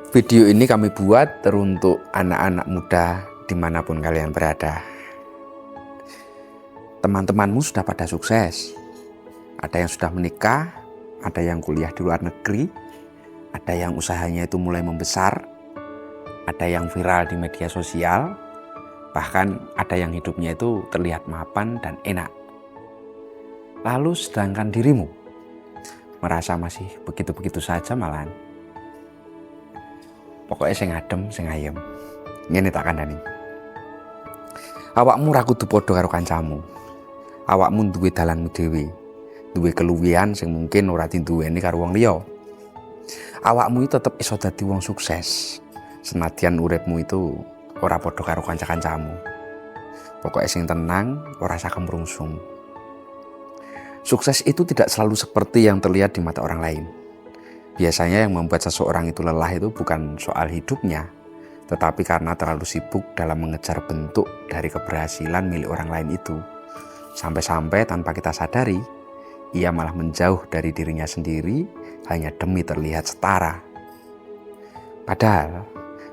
Video ini kami buat teruntuk anak-anak muda dimanapun kalian berada. Teman-temanmu sudah pada sukses. Ada yang sudah menikah, ada yang kuliah di luar negeri, ada yang usahanya itu mulai membesar, ada yang viral di media sosial, bahkan ada yang hidupnya itu terlihat mapan dan enak. Lalu sedangkan dirimu merasa masih begitu-begitu saja malahan. Pokoknya sing adem, sing ayem. Ngene tak kandhani. Awakmu ra kudu padha karo kancamu. Awakmu duwe dalanmu dhewe. Duwe keluwihan sing mungkin ora diduweni karo wong liya. Awakmu itu tetep iso dadi wong sukses. Senadyan uripmu itu ora padha karo kanca-kancamu. Pokoknya sing tenang, ora usah kemrungsung. Sukses itu tidak selalu seperti yang terlihat di mata orang lain. Biasanya yang membuat seseorang itu lelah itu bukan soal hidupnya, tetapi karena terlalu sibuk dalam mengejar bentuk dari keberhasilan milik orang lain itu. Sampai-sampai tanpa kita sadari, ia malah menjauh dari dirinya sendiri hanya demi terlihat setara. Padahal,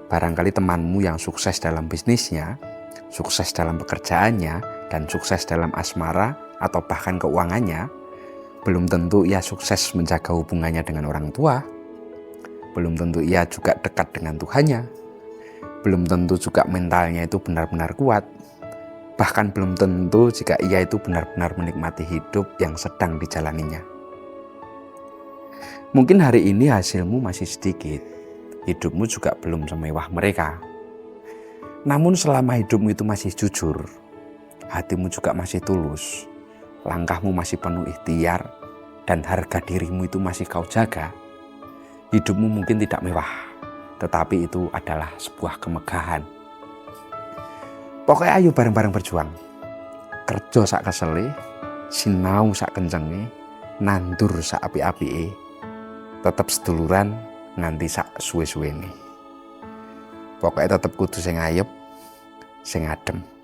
barangkali temanmu yang sukses dalam bisnisnya, sukses dalam pekerjaannya, dan sukses dalam asmara atau bahkan keuangannya, belum tentu ia sukses menjaga hubungannya dengan orang tua. Belum tentu ia juga dekat dengan Tuhannya. Belum tentu juga mentalnya itu benar-benar kuat. Bahkan belum tentu jika ia itu benar-benar menikmati hidup yang sedang dijalaninya. Mungkin hari ini hasilmu masih sedikit. Hidupmu juga belum semewah mereka. Namun selama hidupmu itu masih jujur, hatimu juga masih tulus, langkahmu masih penuh ikhtiar, dan harga dirimu itu masih kau jaga. Hidupmu mungkin tidak mewah, tetapi itu adalah sebuah kemegahan. Pokoknya ayo bareng-bareng berjuang. Kerja sak kesele, sinau sak kencenge, nandur sak api-apike, tetep seduluran nganti sak suwe-suwene. Pokoknya tetep kudu sing ayep, sing adem.